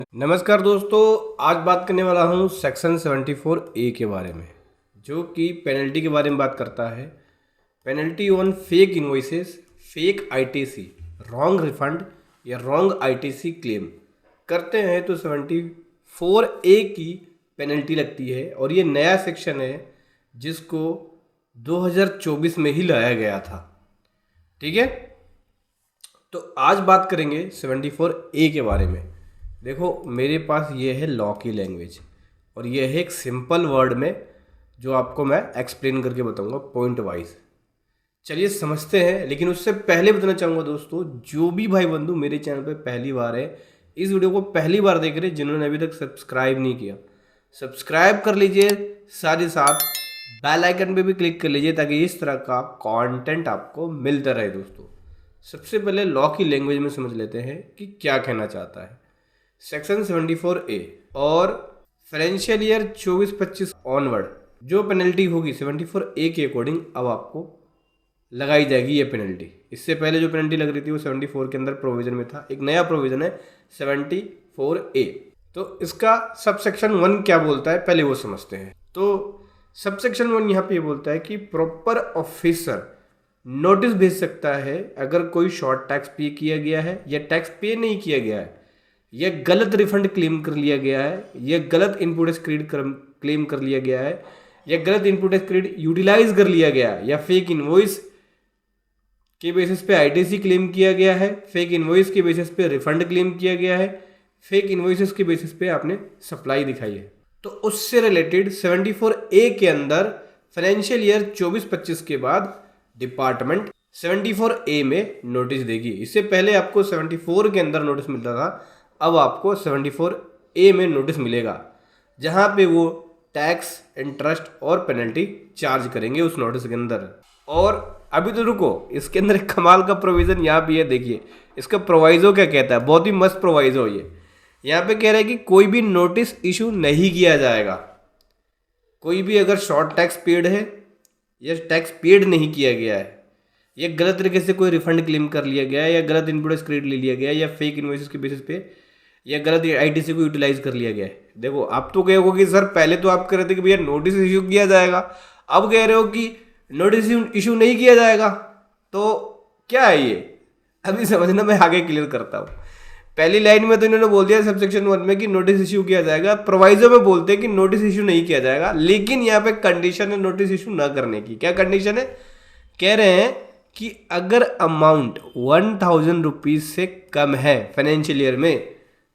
नमस्कार दोस्तों, आज बात करने वाला हूँ सेक्शन 74A के बारे में, जो कि पेनल्टी के बारे में बात करता है। Penalty on fake invoices, fake ITC, wrong refund या रॉन्ग आईटीसी क्लेम करते हैं तो 74A की पेनल्टी लगती है। और ये नया सेक्शन है जिसको 2024 में ही लाया गया था। ठीक है, तो आज बात करेंगे 74A के बारे में। देखो, मेरे पास ये है लॉ की लैंग्वेज और ये है एक सिंपल वर्ड में जो आपको मैं एक्सप्लेन करके बताऊंगा पॉइंट वाइज। चलिए समझते हैं, लेकिन उससे पहले बताना चाहूँगा दोस्तों, जो भी भाई बंधु मेरे चैनल पे पहली बार है, इस वीडियो को पहली बार देख रहे हैं, जिन्होंने अभी तक सब्सक्राइब नहीं किया, सब्सक्राइब कर लीजिए। साथ ही साथ बेल आइकन पे भी क्लिक कर लीजिए ताकि इस तरह का कंटेंट आपको मिलता रहे। दोस्तों, सबसे पहले लॉ की लैंग्वेज में समझ लेते हैं कि क्या कहना चाहता है सेक्शन 74A। और फाइनेंशियल ईयर 24-25 ऑनवर्ड जो पेनल्टी होगी 74A के अकॉर्डिंग अब आपको लगाई जाएगी ये पेनल्टी। इससे पहले जो पेनल्टी लग रही थी वो 74 के अंदर प्रोविजन में था। एक नया प्रोविजन है 74A। तो इसका सब सेक्शन 1 क्या बोलता है पहले वो समझते हैं। तो सब सेक्शन 1 यहाँ पे ये बोलता है कि प्रॉपर ऑफिसर नोटिस भेज सकता है अगर कोई शॉर्ट टैक्स पे किया गया है या टैक्स पे नहीं किया गया है, यह गलत रिफंड क्लेम कर लिया गया है, यह गलत इनपुट क्रेडिट क्लेम कर लिया गया है, यह गलत इनपुट क्रेडिट यूटिलाइज कर लिया गया है, या फेक इनवॉइस के बेसिस पे आईटीसी क्लेम किया गया है, फेक इनवॉइस के बेसिस पे रिफंड क्लेम किया गया है, फेक इनवॉइसेस के बेसिस पे आपने सप्लाई दिखाई है। तो उससे रिलेटेड 74A के अंदर फाइनेंशियल ईयर 24-25 के बाद डिपार्टमेंट 74A में नोटिस देगी। इससे पहले आपको 74 के अंदर नोटिस मिलता था, अब आपको 74A में नोटिस मिलेगा, जहां पे वो टैक्स, इंटरेस्ट और पेनल्टी चार्ज करेंगे उस नोटिस के अंदर। और अभी तो रुको, इसके अंदर एक कमाल का प्रोविजन यहाँ भी है। देखिए इसका प्रोवाइजो क्या कहता है, बहुत ही मस्त प्रोवाइजो ये। यहाँ पे कह रहा है कि कोई भी नोटिस इशू नहीं किया जाएगा। कोई भी अगर शॉर्ट टैक्स पेड है या टैक्स पेड नहीं किया गया है, या गलत तरीके से कोई रिफंड क्लेम कर लिया गया है, या गलत इनपुट क्रेडिट ले लिया गया है, या फेक इनवॉइसेस के बेसिस पे या गलत आईटीसी को यूटिलाइज कर लिया गया है। देखो, आप तो कहे हो कि सर पहले तो आप कह रहे थे कि भैया नोटिस इशू किया जाएगा, अब कह रहे हो कि नोटिस इशू नहीं किया जाएगा। तो क्या है ये, अभी समझना, मैं आगे क्लियर करता हूँ। पहली लाइन में तो इन्होंने बोल दिया सब सेक्शन 1 में कि नोटिस इशू किया जाएगा, प्रोवाइजो में बोलते हैं कि नोटिस इशू नहीं किया जाएगा, लेकिन यहाँ पे कंडीशन है नोटिस इशू ना करने की। क्या कंडीशन है? कह रहे हैं कि अगर अमाउंट 1000 रुपीज से कम है फाइनेंशियल ईयर में,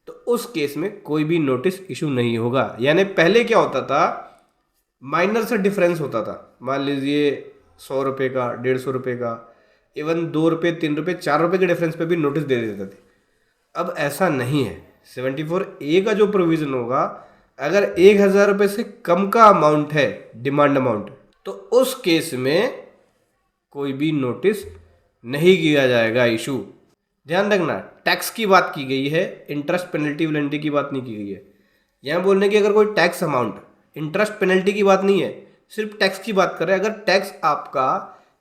तो उस केस में कोई भी नोटिस इशू नहीं होगा। यानी पहले क्या होता था, माइनर से डिफरेंस होता था, मान लीजिए 100 रुपये का, 150 रुपये का, इवन 2 रुपये, 3 रुपये, 4 रुपये के डिफरेंस पे भी नोटिस दे देते थे। अब ऐसा नहीं है। 74A का जो प्रोविजन होगा, अगर 1000 रुपये से कम का अमाउंट है, डिमांड अमाउंट, तो उस केस में कोई भी नोटिस नहीं किया जाएगा इशू। ध्यान रखना, टैक्स की बात की गई है, इंटरेस्ट पेनल्टी वेनल्टी की बात नहीं की गई है। यहाँ बोलने की अगर कोई टैक्स अमाउंट, इंटरेस्ट पेनल्टी की बात नहीं है, सिर्फ टैक्स की बात कर रहे हैं। अगर टैक्स आपका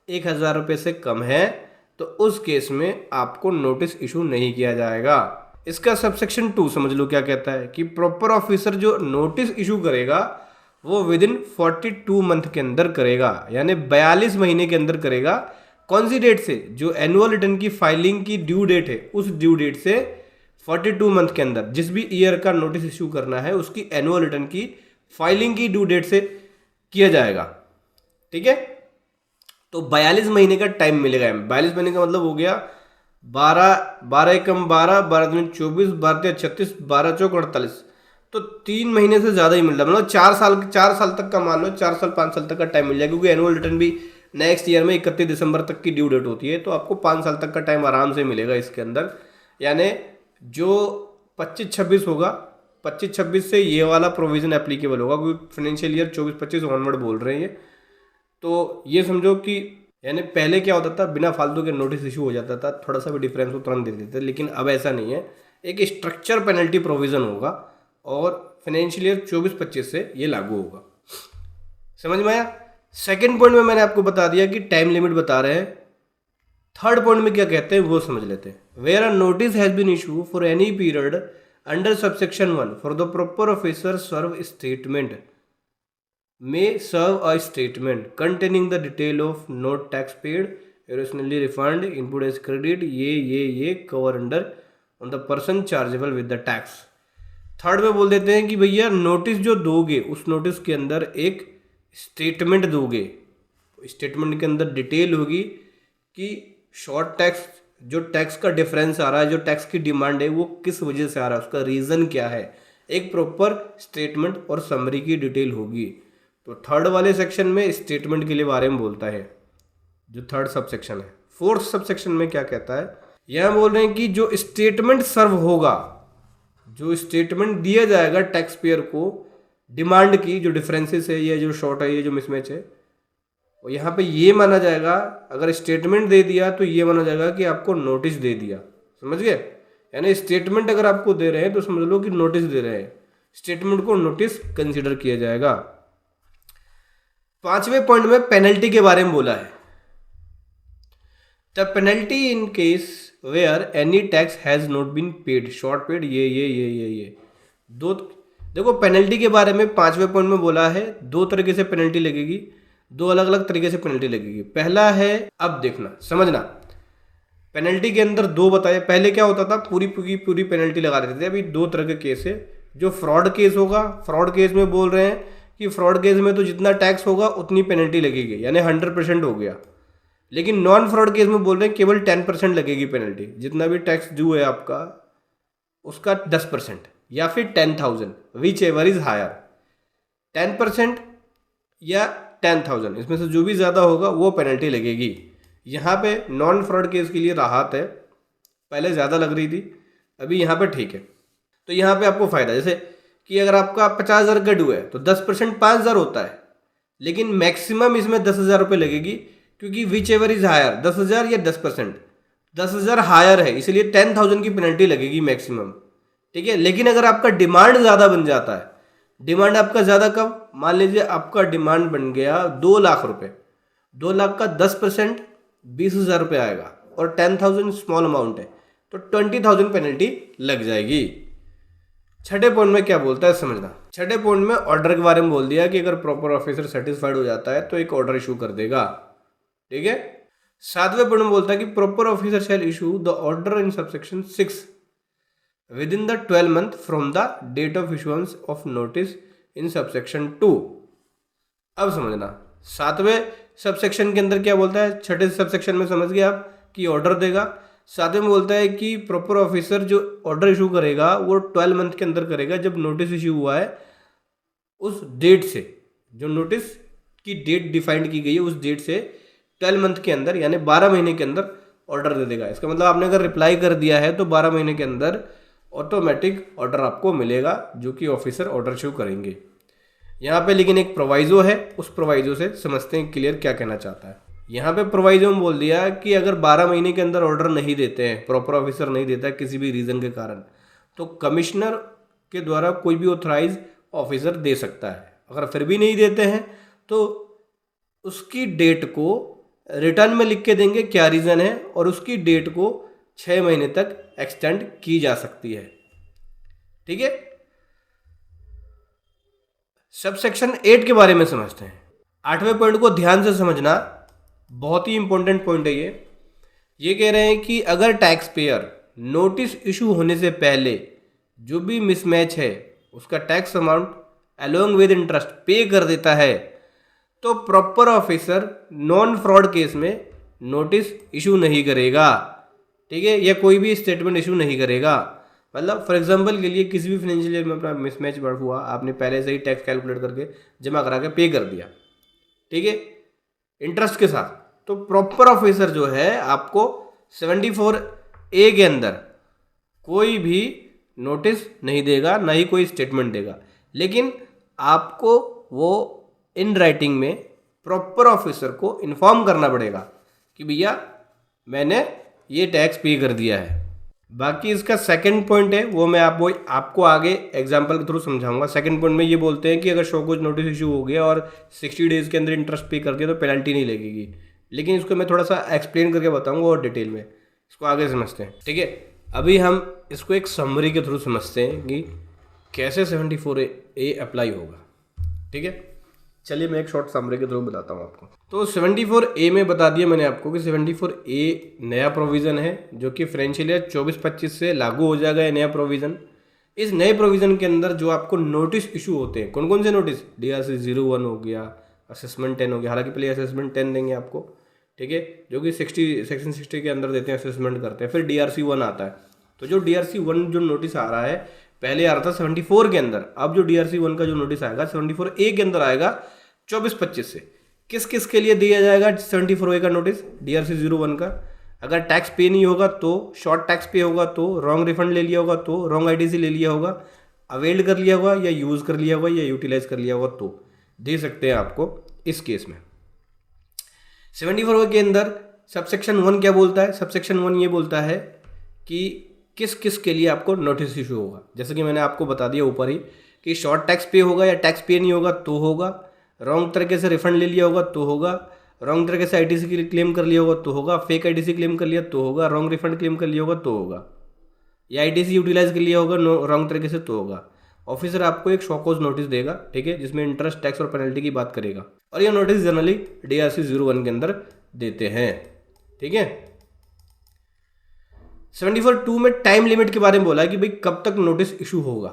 1000 रुपये से कम है तो उस केस में आपको नोटिस इशू नहीं किया जाएगा। इसका सबसेक्शन 2 समझ लो क्या कहता है कि प्रॉपर ऑफिसर जो नोटिस इशू करेगा वो विद इन 42 मंथ के अंदर करेगा, यानी 42 महीने के अंदर करेगा। कौन सी डेट से? जो एनुअल रिटर्न की फाइलिंग की ड्यू डेट है, उस ड्यू डेट से 42 मंथ के अंदर जिस भी ईयर का नोटिस इशू करना है उसकी एनुअल रिटर्न की फाइलिंग की ड्यू डेट से किया जाएगा। ठीक है, तो 42 महीने का टाइम मिलेगा। 42 महीने का मतलब हो गया 12 एकम 12, 12 दूनी 24, 12 36, 12 चौक 48, तो 3 महीने से ज़्यादा ही मिल रहा है। मतलब 4 साल तक का, मान लो 4 साल 5 साल तक का टाइम मिल जाएगा, क्योंकि एनुअल रिटर्न भी नेक्स्ट ईयर में 31 दिसंबर तक की ड्यू डेट होती है, तो आपको 5 साल तक का टाइम आराम से मिलेगा इसके अंदर। यानी जो 25-26 होगा, 25-26 से ये वाला प्रोविजन एप्लीकेबल होगा, क्योंकि फाइनेंशियल ईयर 24-25 ऑनवर्ड बोल रहे हैं। तो ये समझो कि यानी पहले क्या होता था, बिना फालतू के नोटिस इशू हो जाता था, थोड़ा सा भी डिफरेंस हो तुरंत दे देते थे, लेकिन अब ऐसा नहीं है। एक स्ट्रक्चर पेनल्टी प्रोविजन होगा और फाइनेंशियल ईयर 24-25 से ये लागू होगा। समझ में आया? सेकेंड पॉइंट में मैंने आपको बता दिया कि टाइम लिमिट बता रहे हैं। थर्ड पॉइंट में क्या कहते हैं वो समझ लेते हैं। Where a notice has been issue for any period under subsection 1 for the proper officer serve statement may serve a statement containing the detail of not tax paid, irrationally refund, input as credit, ये cover under on the person chargeable with the tax। Third में बोल देते हैं कि भैया notice जो दोगे उस नोटिस के अंदर एक स्टेटमेंट दोगे, स्टेटमेंट के अंदर डिटेल होगी कि शॉर्ट टैक्स जो टैक्स का डिफरेंस आ रहा है, जो टैक्स की डिमांड है वो किस वजह से आ रहा है, उसका रीज़न क्या है, एक प्रॉपर स्टेटमेंट और समरी की डिटेल होगी। तो थर्ड वाले सेक्शन में स्टेटमेंट के लिए बारे में बोलता है, जो थर्ड सब सेक्शन है। फोर्थ सब सेक्शन में क्या कहता है, यह बोल रहे हैं कि जो स्टेटमेंट सर्व होगा, जो स्टेटमेंट दिया जाएगा टैक्स पेयर को डिमांड की, जो डिफरेंसेस है, ये जो शॉर्ट है, ये जो मिसमैच है, और यहाँ पे ये माना जाएगा, अगर स्टेटमेंट दे दिया तो ये माना जाएगा कि आपको नोटिस दे दिया। समझ गए? यानी स्टेटमेंट अगर आपको दे रहे हैं तो समझ लो कि नोटिस दे रहे हैं, स्टेटमेंट को नोटिस कंसिडर किया जाएगा। पांचवें पॉइंट में पेनल्टी के बारे में बोला है। The penalty in case where any tax has not been paid, short paid, ये दो। देखो पेनल्टी के बारे में पांचवें पॉइंट में बोला है, दो तरीके से पेनल्टी लगेगी, दो अलग अलग तरीके से पेनल्टी लगेगी। पहला है, अब देखना समझना, पेनल्टी के अंदर दो बताया। पहले क्या होता था, पूरी पेनल्टी लगा देते थे। अभी दो तरह के केस है। जो फ्रॉड केस होगा, फ्रॉड केस में बोल रहे हैं कि फ्रॉड केस में तो जितना टैक्स होगा उतनी पेनल्टी लगेगी, यानी 100% हो गया। लेकिन नॉन फ्रॉड केस में बोल रहे हैं केवल 10% लगेगी पेनल्टी, जितना भी टैक्स ड्यू है आपका उसका 10% या फिर 10,000, विच एवर इज हायर, 10% या 10,000, इसमें से जो भी ज़्यादा होगा वो पेनल्टी लगेगी। यहाँ पे नॉन फ्रॉड केस के लिए राहत है, पहले ज़्यादा लग रही थी, अभी यहाँ पे ठीक है। तो यहाँ पे आपको फ़ायदा, जैसे कि अगर आपका 50,000 का ड्यू है तो 10% 5,000 होता है, लेकिन मैक्सिमम इसमें 10,000 रुपये लगेगी, क्योंकि विच एवर इज हायर, 10,000 या 10%, 10,000 हायर है, इसलिए 10,000 की पेनल्टी लगेगी मैक्सिमम। ठीक है, लेकिन अगर आपका डिमांड ज़्यादा बन जाता है, डिमांड आपका ज़्यादा कब, मान लीजिए आपका डिमांड बन गया 2 लाख रुपये, 2 लाख का 10% 20,000 रुपये आएगा, और 10,000 स्मॉल अमाउंट है तो 20,000 पेनल्टी लग जाएगी। छठे पॉइंट में क्या बोलता है समझना। छठे पॉइंट में ऑर्डर के बारे में बोल दिया कि अगर प्रॉपर ऑफिसर सेटिस्फाइड हो जाता है तो एक ऑर्डर इशू कर देगा। ठीक है। सातवें पॉइंट में बोलता है कि proper officer shall issue the order in subsection 6 within the 12 month from the date of issuance of notice in subsection 2। अब समझना, सातवें सबसेक्शन के अंदर क्या बोलता है, छठे सबसेक्शन में समझ गए आप कि ऑर्डर देगा। सातवें में बोलता है कि प्रॉपर ऑफिसर जो ऑर्डर इशू करेगा वो 12 मंथ के अंदर करेगा, जब नोटिस इशू हुआ है उस डेट से, जो नोटिस की डेट डिफाइंड की गई है उस डेट से 12 मंथ के अंदर, यानी 12 महीने के अंदर ऑर्डर दे देगा। इसका मतलब आपने अगर रिप्लाई कर दिया है तो 12 महीने के अंदर ऑटोमेटिक ऑर्डर आपको मिलेगा, जो कि ऑफिसर ऑर्डर इशू करेंगे। यहाँ पे लेकिन एक प्रोवाइजो है, उस प्रोवाइजो से समझते हैं क्लियर क्या कहना चाहता है। यहाँ पे प्रोवाइजो में बोल दिया कि अगर 12 महीने के अंदर ऑर्डर नहीं देते हैं, प्रॉपर ऑफिसर नहीं देता है किसी भी रीज़न के कारण, तो कमिश्नर के द्वारा कोई भी ऑथराइज ऑफिसर दे सकता है। अगर फिर भी नहीं देते हैं तो उसकी डेट को रिटर्न में लिख के देंगे क्या रीज़न है, और उसकी डेट को 6 महीने तक एक्सटेंड की जा सकती है। ठीक है। सबसेक्शन 8 के बारे में समझते हैं। 8वें पॉइंट को ध्यान से समझना, बहुत ही इंपॉर्टेंट पॉइंट है ये कह रहे हैं कि अगर टैक्स पेयर नोटिस इशू होने से पहले जो भी मिसमैच है उसका tax amount along with interest पे कर देता है तो proper officer non fraud case में नोटिस इशू नहीं करेगा। ठीक है, या कोई भी स्टेटमेंट इशू नहीं करेगा। मतलब फॉर एग्जांपल के लिए किसी भी फाइनेंशियल ईयर में अपना मिसमैच बढ़ हुआ, आपने पहले से ही टैक्स कैलकुलेट करके जमा करा के पे कर दिया, ठीक है, इंटरेस्ट के साथ, तो प्रॉपर ऑफिसर जो है आपको 74A के अंदर कोई भी नोटिस नहीं देगा, ना ही कोई स्टेटमेंट देगा, लेकिन आपको वो इन राइटिंग में प्रॉपर ऑफिसर को इन्फॉर्म करना पड़ेगा कि भैया मैंने ये टैक्स पे कर दिया है। बाकी इसका सेकंड पॉइंट है वो मैं आपको आगे एग्जांपल के थ्रू समझाऊंगा। सेकंड पॉइंट में ये बोलते हैं कि अगर शो कोज नोटिस इशू हो गया और 60 डेज के अंदर इंटरेस्ट पे कर दिया तो पेनल्टी नहीं लगेगी, लेकिन इसको मैं थोड़ा सा एक्सप्लेन करके बताऊंगा और डिटेल में, इसको आगे समझते हैं। ठीक है, अभी हम इसको एक समरी के थ्रू समझते हैं कि कैसे 74A अप्लाई होगा। ठीक है, चलिए मैं एक शॉर्ट समरी के थ्रू बताता हूँ आपको। तो 74A में बता दिया मैंने आपको कि 74A नया प्रोविज़न है जो कि फाइनेंशियल ईयर 24-25 से लागू हो जाएगा। ये नया प्रोविज़न, इस नए प्रोविज़न के अंदर जो आपको नोटिस इशू होते हैं, कौन कौन से नोटिस, DRC 01 हो गया, असेसमेंट 10 हो गया। हालांकि पहले असेसमेंट 10 देंगे आपको, ठीक है, जो कि सेक्शन 60 के अंदर देते हैं, असेसमेंट करते हैं। फिर DRC 1 आता है। तो जो DRC 1 जो नोटिस आ रहा है, पहले आ रहा था 74 के अंदर, अब जो DRC 1 का जो नोटिस आएगा 74A के अंदर आएगा 24-25 से। किस किस के लिए दिया जाएगा 74A का नोटिस, DRC 01 का? अगर टैक्स पे नहीं होगा तो, शॉर्ट टैक्स पे होगा तो, रॉन्ग रिफंड ले लिया होगा तो, रॉन्ग ITC ले लिया होगा, अवेल्ड कर लिया होगा या यूज़ कर लिया होगा या यूटिलाइज कर लिया होगा तो दे सकते हैं आपको इस केस में। 74 के अंदर सबसेक्शन 1 क्या बोलता है? सबसेक्शन 1 ये बोलता है कि किस किस के लिए आपको नोटिस इशू होगा। जैसे कि मैंने आपको बता दिया ऊपर ही कि शॉर्ट टैक्स पे होगा या टैक्स पे नहीं होगा तो होगा, रॉन्ग तरीके से रिफंड ले लिया होगा तो होगा, रॉन्ग तरीके से ITC के लिए क्लेम कर लिया होगा तो होगा, फेक ITC क्लेम कर लिया तो होगा, रॉन्ग रिफंड क्लेम कर लिया होगा तो होगा, या ITC यूटिलाइज कर लिया होगा रॉन्ग तरीके से तो होगा। ऑफिसर आपको एक शॉकोज नोटिस देगा, ठीक है, जिसमें इंटरेस्ट, टैक्स और पेनल्टी की बात करेगा। और यह नोटिस जनरली DRC 01 के अंदर देते हैं। ठीक है, 74(2) में टाइम लिमिट के बारे में बोला है कि भाई कब तक नोटिस इशू होगा।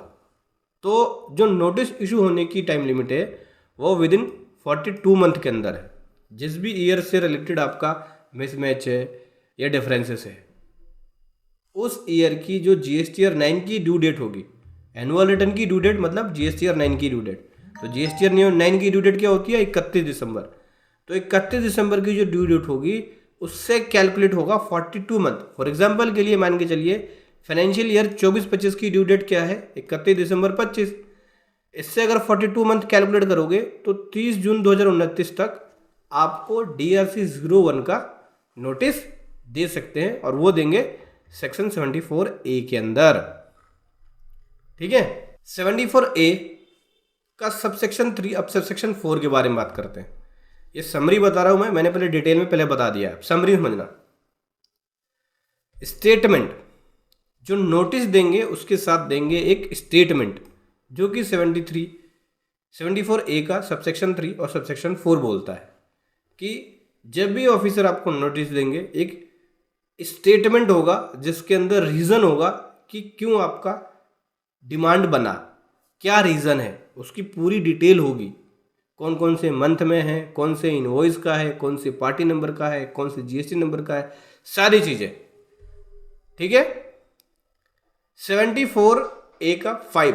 तो जो नोटिस इशू होने की टाइम लिमिट है वो विद इन 42 मंथ के अंदर है। जिस भी ईयर से रिलेटेड आपका मिसमैच है या डिफरेंसेस है, उस ईयर की जो GSTR 9 की ड्यू डेट होगी, एनुअल रिटर्न की ड्यू डेट मतलब GSTR 9 की ड्यू डेट। तो GSTR 9 की ड्यू डेट क्या होती है? 31 दिसंबर। तो 31 दिसंबर की जो ड्यू डेट होगी उससे कैलकुलेट होगा 42 मंथ। फॉर एग्जांपल के लिए मान के चलिए फाइनेंशियल ईयर 24-25 की ड्यू डेट क्या है? 31 दिसंबर 25। इससे अगर 42 मंथ कैलकुलेट करोगे तो 30 जून 2029 तक आपको DRC 01 का नोटिस दे सकते हैं, और वो देंगे सेक्शन 74A के अंदर। ठीक है, 74A का सबसेक्शन 3। अब सबसेक्शन 4 के बारे में बात करते हैं। ये समरी बता रहा हूं मैंने पहले डिटेल में पहले बता दिया है, समरी समझना। स्टेटमेंट, जो नोटिस देंगे उसके साथ देंगे एक स्टेटमेंट, जो कि 74A का सबसेक्शन 3 और सबसेक्शन 4 बोलता है कि जब भी ऑफिसर आपको नोटिस देंगे एक स्टेटमेंट होगा जिसके अंदर रीज़न होगा कि क्यों आपका डिमांड बना, क्या रीज़न है, उसकी पूरी डिटेल होगी। कौन कौन से मंथ में है, कौन से इनवॉइस का है, कौन से पार्टी नंबर का है, कौन से GST नंबर का है, सारी चीज़ें। ठीक है, 74A का 5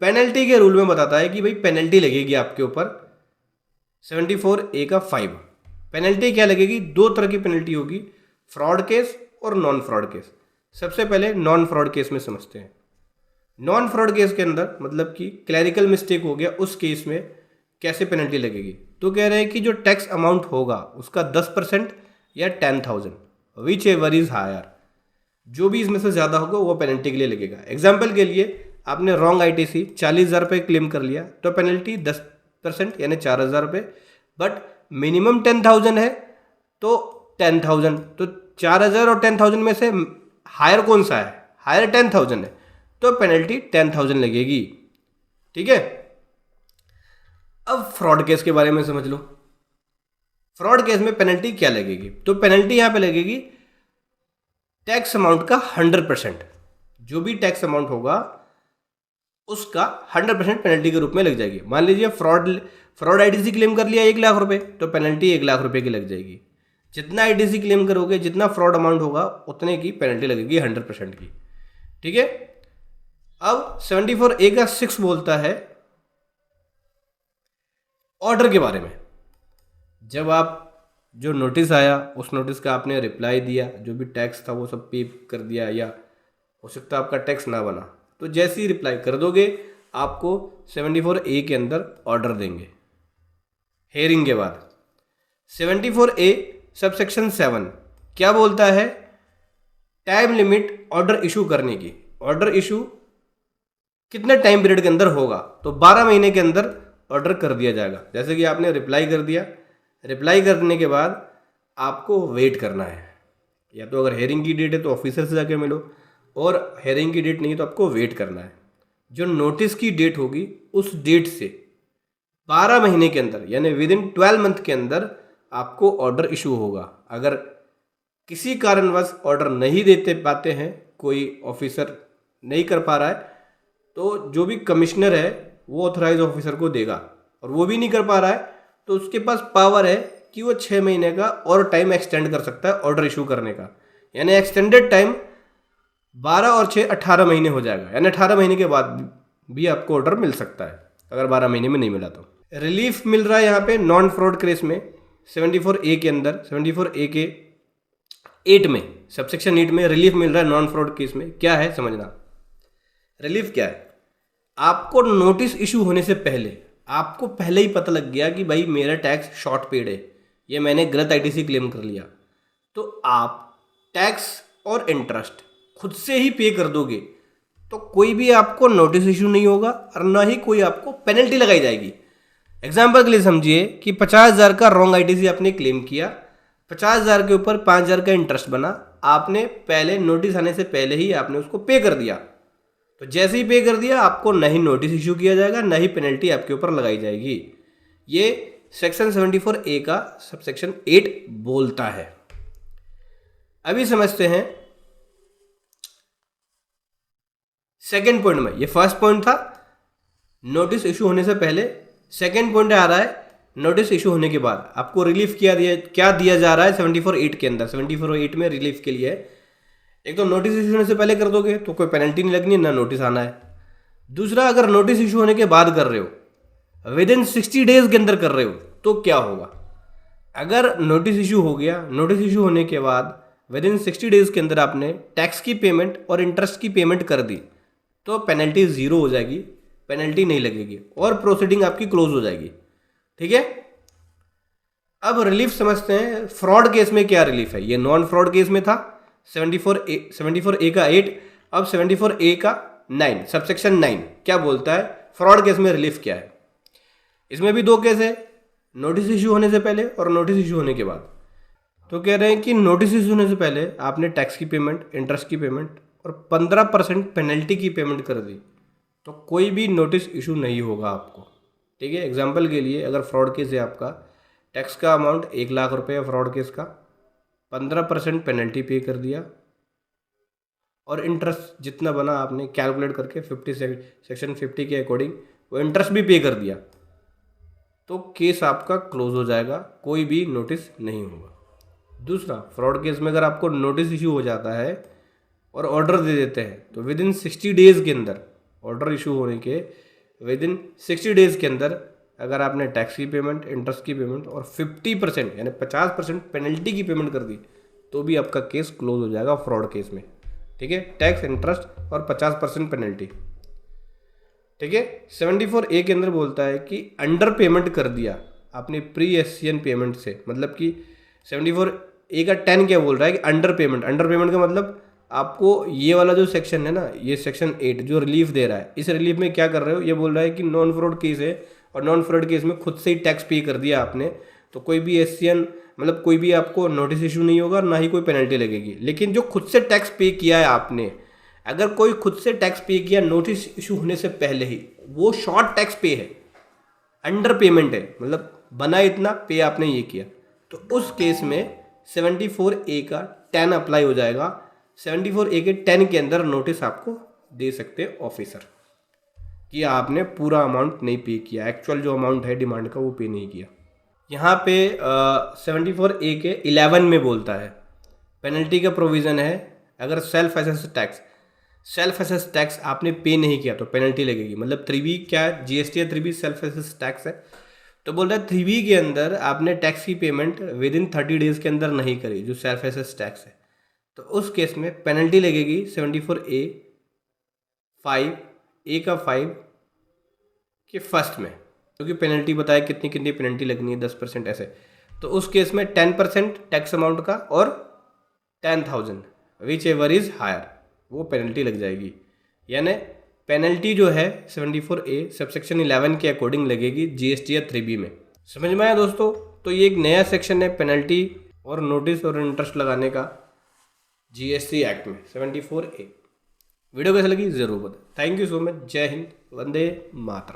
पेनल्टी के रूल में बताता है कि भाई पेनल्टी लगेगी आपके ऊपर। 74A का 5 पेनल्टी क्या लगेगी? 2 तरह की पेनल्टी होगी, फ्रॉड केस और नॉन फ्रॉड केस। सबसे पहले नॉन फ्रॉड केस में समझते हैं। नॉन फ्रॉड केस के अंदर मतलब कि क्लैरिकल मिस्टेक हो गया, उस केस में कैसे पेनल्टी लगेगी? तो कह रहे हैं कि जो टैक्स अमाउंट होगा उसका 10% या 10,000, विच एवर इज हायर, जो भी इसमें से ज़्यादा होगा वो पेनल्टी के लिए लगेगा। एग्जाम्पल के लिए आपने रॉन्ग ITC 40,000 रुपये क्लेम कर लिया तो पेनल्टी 10% यानी 4,000 रुपये, बट मिनिमम 10,000 है तो 10,000। तो 4,000 और 10,000 में से हायर कौन सा है? हायर 10,000 है, तो पेनल्टी 10,000 लगेगी। ठीक है, अब फ्रॉड केस के बारे में समझ लो। फ्रॉड केस में पेनल्टी क्या लगेगी? तो पेनल्टी यहां पे लगेगी टैक्स अमाउंट का 100%। जो भी टैक्स अमाउंट होगा उसका 100% पेनल्टी के रूप में लग जाएगी। मान लीजिए फ्रॉड ITC क्लेम कर लिया 1 लाख रुपए, तो पेनल्टी 1 लाख रुपए की लग जाएगी। जितना ITC क्लेम करोगे, जितना फ्रॉड अमाउंट होगा, उतने की पेनल्टी लगेगी 100% की। ठीक है, अब 74A का 6 बोलता है ऑर्डर के बारे में। जब आप जो नोटिस आया उस नोटिस का आपने रिप्लाई दिया, जो भी टैक्स था वो सब पे कर दिया, या हो सकता है आपका टैक्स ना बना, तो जैसे ही रिप्लाई कर दोगे आपको 74A के अंदर ऑर्डर देंगे हेयरिंग के बाद। 74A सबसेक्शन 7 क्या बोलता है? टाइम लिमिट ऑर्डर इशू करने की। ऑर्डर इशू कितने टाइम पीरियड के अंदर होगा? तो 12 महीने के अंदर ऑर्डर कर दिया जाएगा। जैसे कि आपने रिप्लाई कर दिया, रिप्लाई करने के बाद आपको वेट करना है, या तो अगर हेयरिंग की डेट है तो ऑफिसर से जाके मिलो, और हेयरिंग की डेट नहीं है तो आपको वेट करना है। जो नोटिस की डेट होगी उस डेट से 12 महीने के अंदर यानी विद इन 12 मंथ के अंदर आपको ऑर्डर इशू होगा। अगर किसी कारणवश ऑर्डर नहीं देते पाते हैं, कोई ऑफिसर नहीं कर पा रहा है, तो जो भी कमिश्नर है वो ऑथराइज ऑफिसर को देगा, और वो भी नहीं कर पा रहा है तो उसके पास पावर है कि वो 6 महीने का और टाइम एक्सटेंड कर सकता है ऑर्डर इशू करने का। यानी एक्सटेंडेड टाइम 12 और 6 18 महीने हो जाएगा, यानी 18 महीने के बाद भी आपको ऑर्डर मिल सकता है अगर 12 महीने में नहीं मिला तो। रिलीफ मिल रहा है यहाँ पे नॉन फ्रॉड केस में 74A के अंदर, 74A के 8 में, सबसेक्शन 8 में रिलीफ मिल रहा है नॉन फ्रॉड केस में। क्या है समझना, रिलीफ क्या है? आपको नोटिस इशू होने से पहले आपको पहले ही पता लग गया कि भाई मेरा टैक्स शॉर्ट पेड है, ये मैंने गलत आईटीसी क्लेम कर लिया, तो आप टैक्स और इंटरेस्ट खुद से ही पे कर दोगे तो कोई भी आपको नोटिस इशू नहीं होगा और ना ही कोई आपको पेनल्टी लगाई जाएगी। एग्जाम्पल के लिए समझिए कि 50,000 का रॉन्ग आईटीसी आपने क्लेम किया, 50,000 के ऊपर 5,000 का इंटरेस्ट बना, आपने पहले नोटिस आने से पहले ही आपने उसको पे कर दिया, तो जैसे ही पे कर दिया आपको न ही नोटिस इशू किया जाएगा न ही पेनल्टी आपके ऊपर लगाई जाएगी। ये सेक्शन 74A का सबसेक्शन 8 बोलता है। अभी समझते हैं सेकेंड पॉइंट में। ये फर्स्ट पॉइंट था नोटिस इशू होने से पहले, सेकेंड पॉइंट आ रहा है नोटिस इशू होने के बाद आपको रिलीफ क्या दिया जा रहा है 74(8) के अंदर। 74(8) में रिलीफ के लिए एक तो नोटिस इशू होने से पहले कर दोगे तो कोई पेनल्टी नहीं लगनी, ना नोटिस आना है। दूसरा, अगर नोटिस इशू होने के बाद कर रहे हो, विद इन 60 डेज के अंदर कर रहे हो, तो क्या होगा? अगर नोटिस इशू हो गया, नोटिस इशू होने के बाद विद इन 60 डेज के अंदर आपने टैक्स की पेमेंट और इंटरेस्ट की पेमेंट कर दी तो पेनल्टी ज़ीरो हो जाएगी, पेनल्टी नहीं लगेगी और प्रोसीडिंग आपकी क्लोज हो जाएगी। ठीक है, अब रिलीफ समझते हैं फ्रॉड केस में क्या रिलीफ है। ये नॉन फ्रॉड केस में था 74A का 8, अब 74A का 9 सबसेक्शन 9 क्या बोलता है, फ्रॉड केस में रिलीफ क्या है। इसमें भी दो केस है, नोटिस इशू होने से पहले और नोटिस इशू होने के बाद। तो कह रहे हैं कि नोटिस इशू होने से पहले आपने टैक्स की पेमेंट, इंटरेस्ट की पेमेंट और 15% पेनल्टी की पेमेंट कर दी तो कोई भी नोटिस इशू नहीं होगा आपको। ठीक है, एग्जांपल के लिए अगर फ्रॉड केस है आपका, टैक्स का अमाउंट 1 लाख रुपए है फ्रॉड केस का, 15% पेनल्टी पे कर दिया और इंटरेस्ट जितना बना आपने कैलकुलेट करके सेक्शन 50 के अकॉर्डिंग वो इंटरेस्ट भी पे कर दिया तो केस आपका क्लोज हो जाएगा, कोई भी नोटिस नहीं होगा। दूसरा, फ्रॉड केस में अगर आपको नोटिस इशू हो जाता है और ऑर्डर दे देते हैं तो विद इन 60 डेज़ के अंदर, ऑर्डर इशू होने के विद इन 60 डेज़ के अंदर अगर आपने टैक्स की पेमेंट, इंटरेस्ट की पेमेंट और 50% यानी 50% पेनल्टी की पेमेंट कर दी तो भी आपका केस क्लोज हो जाएगा फ्रॉड केस में। ठीक है, टैक्स, इंटरेस्ट और 50% पेनल्टी। ठीक है, 74A के अंदर बोलता है कि अंडर पेमेंट कर दिया आपने प्री एससीएन पेमेंट से, मतलब कि 74A का 10 क्या बोल रहा है कि अंडर पेमेंट। अंडर पेमेंट का मतलब आपको ये वाला जो सेक्शन है ना, ये सेक्शन 8 जो रिलीफ दे रहा है, इस रिलीफ में क्या कर रहे हो, ये बोल रहा है कि नॉन फ्रॉड केस है और नॉन फ्रॉड केस में खुद से ही टैक्स पे कर दिया आपने तो कोई भी एससीएन मतलब कोई भी आपको नोटिस इशू नहीं होगा, ना ही कोई पेनल्टी लगेगी। लेकिन जो खुद से टैक्स पे किया है आपने, अगर कोई खुद से टैक्स पे किया नोटिस इशू होने से पहले ही, वो शॉर्ट टैक्स पे है, अंडर पेमेंट है, मतलब बना इतना, पे आपने ये किया, तो उस केस में 74A का 10 अप्लाई हो जाएगा। 74A के 10 के अंदर नोटिस आपको दे सकते ऑफिसर कि आपने पूरा अमाउंट नहीं पे किया, एक्चुअल जो अमाउंट है डिमांड का वो पे नहीं किया। यहाँ पे 74A के 11 में बोलता है पेनल्टी का प्रोविज़न है, अगर सेल्फ असेस टैक्स आपने पे नहीं किया तो पेनल्टी लगेगी। मतलब 3B क्या है, GST है, 3B सेल्फ असेस टैक्स है। तो बोल रहा है 3B के अंदर आपने टैक्स की पेमेंट विद इन 30 डेज़ के अंदर नहीं करी, जो सेल्फ असेस टैक्स है, तो उस केस में पेनल्टी लगेगी 74A 5 के फर्स्ट में, क्योंकि पेनल्टी बताया कितनी पेनल्टी लगनी है, 10% ऐसे। तो उस केस में 10% टैक्स अमाउंट का और 10,000 विच एवर इज़ हायर, वो पेनल्टी लग जाएगी। यानी पेनल्टी जो है 74A सबसेक्शन 11 के अकॉर्डिंग लगेगी GST या 3B में। समझ में आया दोस्तों? तो ये एक नया सेक्शन है पेनल्टी और नोटिस और इंटरेस्ट लगाने का GST एक्ट में 74A। वीडियो कैसे लगी ज़रूर बताएं। Thank you so much. जय हिंद, वंदे मातरम।